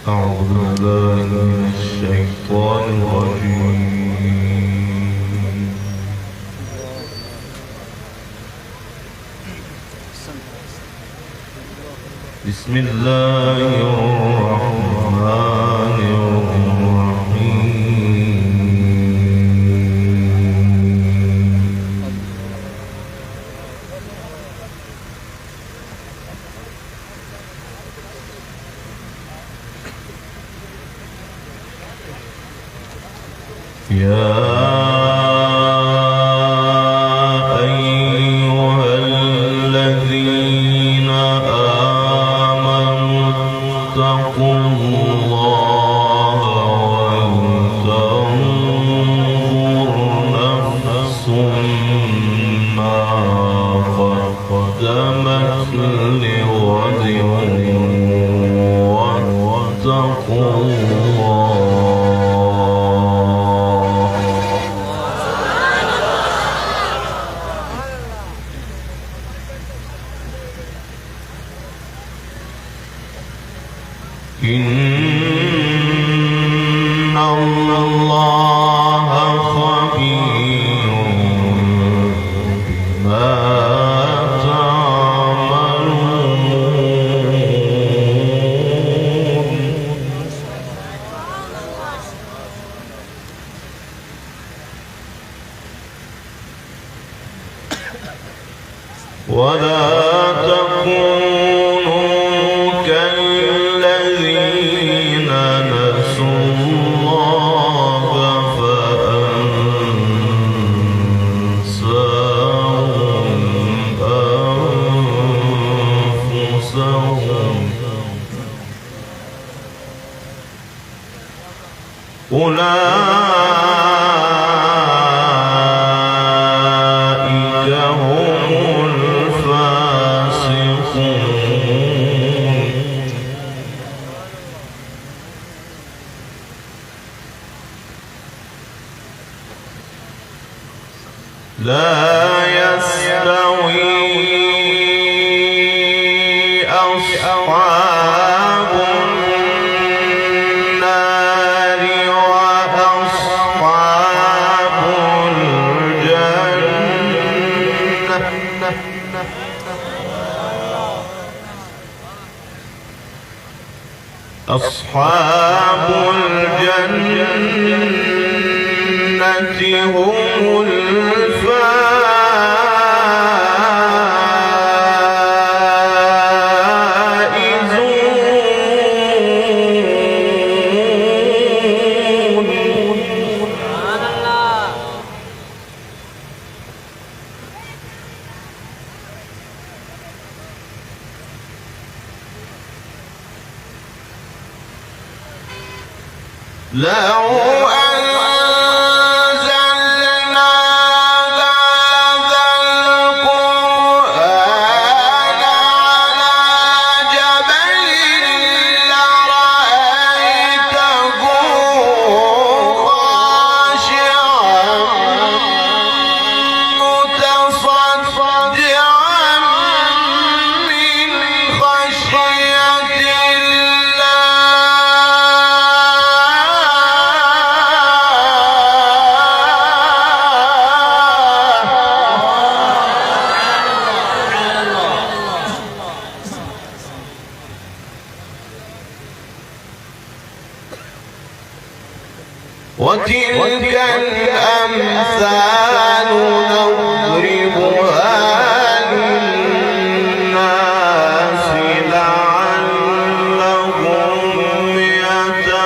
أعوذ بالله من الشيطان الرجيم. بسم الله الرحمن الرحيم. يا أيها الذين آمنوا اتقوا الله ولتنظر نفس ما قدمت لغد واتقوا الله. إن الله خبير بما تعملون. ولا تكونوا كالذين نسوا الله فأنساهم أنفسهم. أولئك هم الفاسقون. لا يستوي أصحاب النار وأصحاب الجنة. أصحاب الجنة هم لو أنزلنا هذا القرآن على جبل لرأيته خاشعا متصدعا من خشية وتلك الأمثال نضربها للناس لعلهم يتفكرون.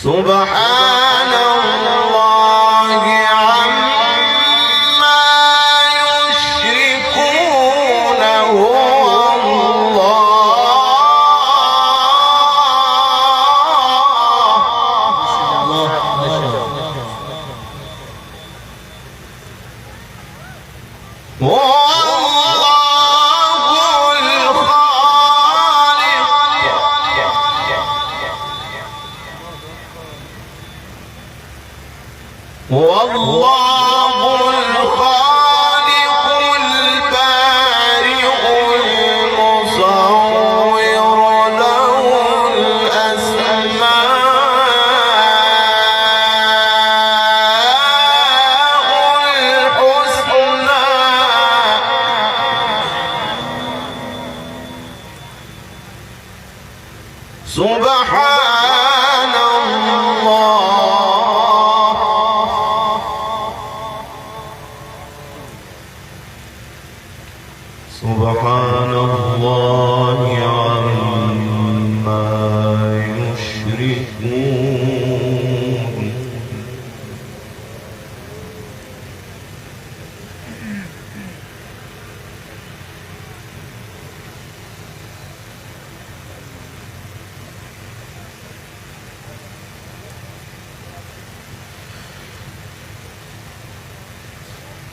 سبحان الله عما يشركون هو والله الخالق البارئ المصور له الأسماء الحسنى سبحان الله سبحان الله عما يشركون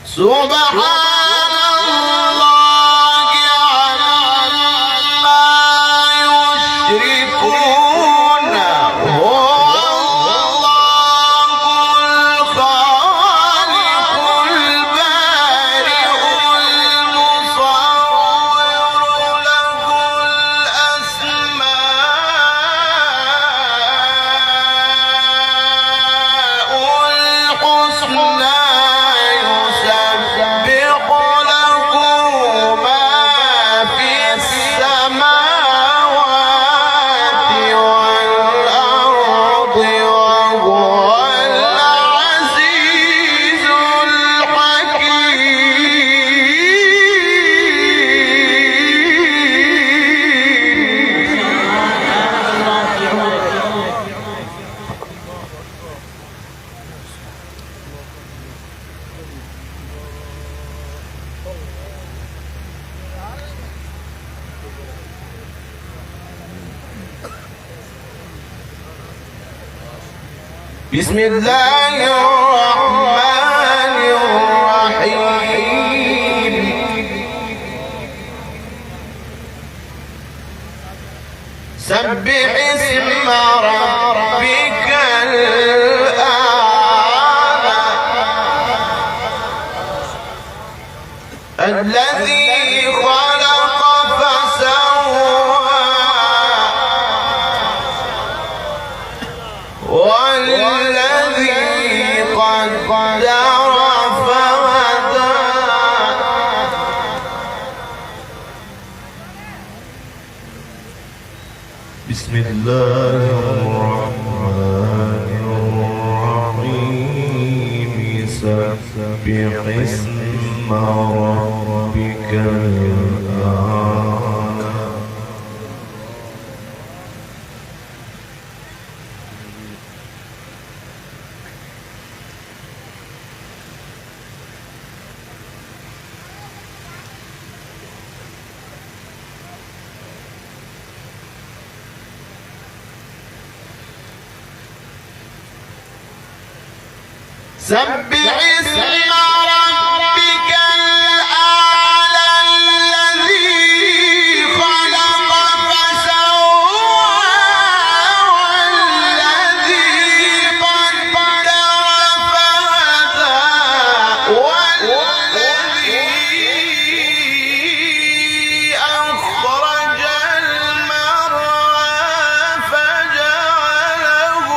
سبحان الله عما يشركون هو الله الخالق البارئ المصور له الأسماء الحسنى بسم الله الرحمن الرحيم سبح اسم ربك الأعلى الذي خلق فسوى والذي قدر فهدى بسم الله الرحمن الرحيم سبح اسم ربك الأعلى سبح اسم ربك الأعلى الذي خلق فسوى والذي قدر فهدى والذي أخرج المرعى فجعله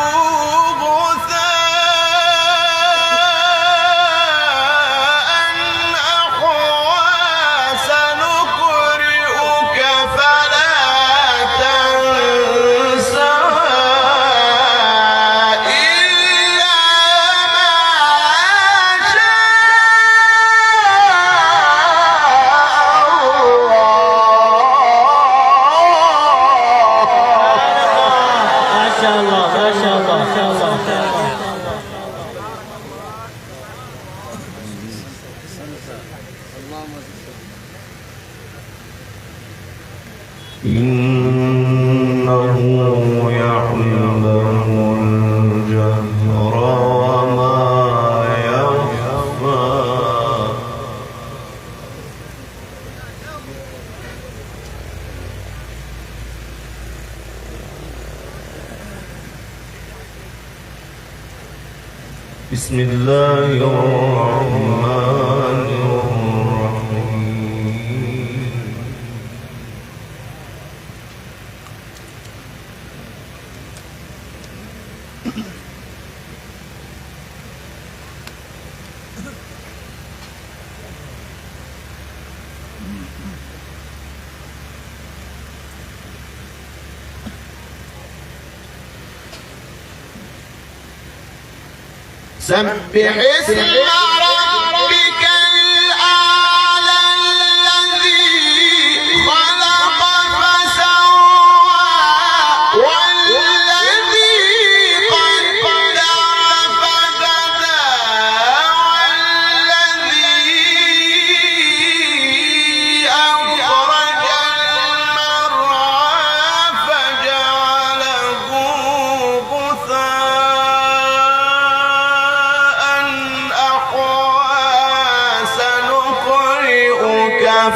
إنه يعلم الجهر وما يخفى بسم الله الرحمن الرحيم سبح اسم ربك الأعلى الذي خلق فسوى والذي قدر فهدى والذي أخرج المرعى فجعله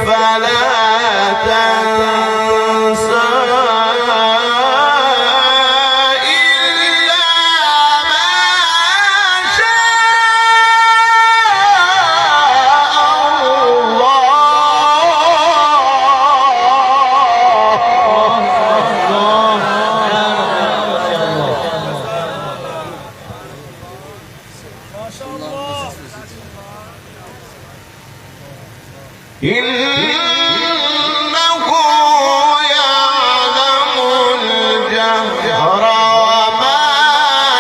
فلا تنسى إلا ما شاء الله إنه يعلم الجهر وما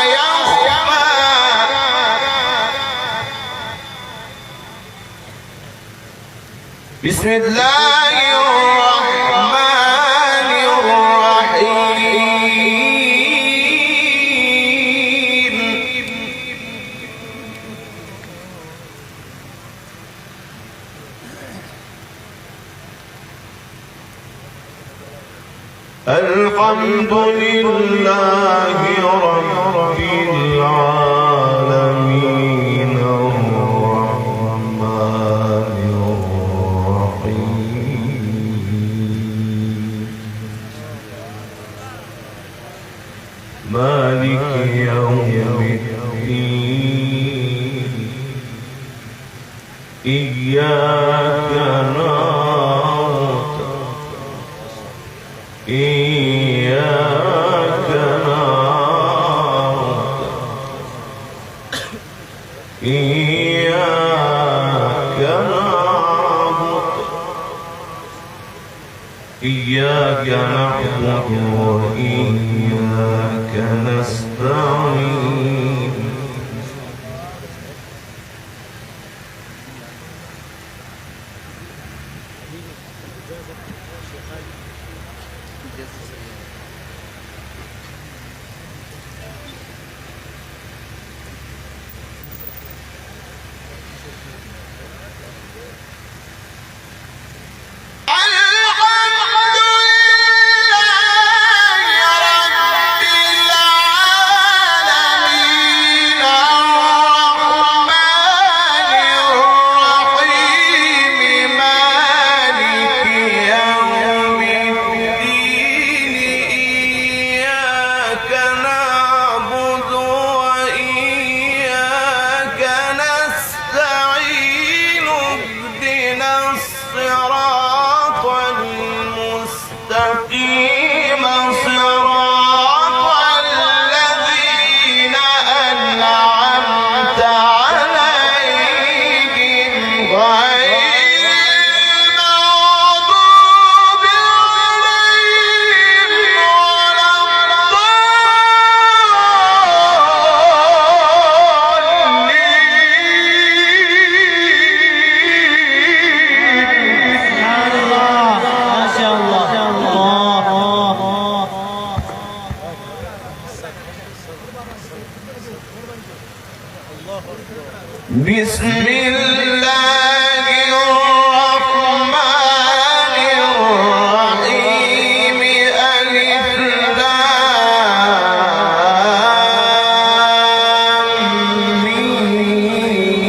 يخفى بسم الله الرحمن الرحيم الحمد لله رب العالمين إياك نعبد إياك نعبد إياك نعبد إياك نعبد وإياك نستعين بسم الله الرحمن الرحيم ألف لام ميم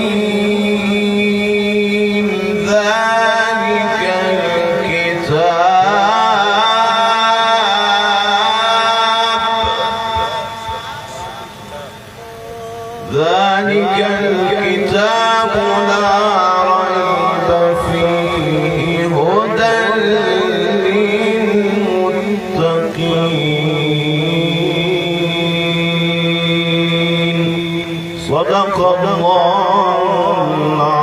ذلك الكتاب لا ريب فيه هدى للمتقين صدق الله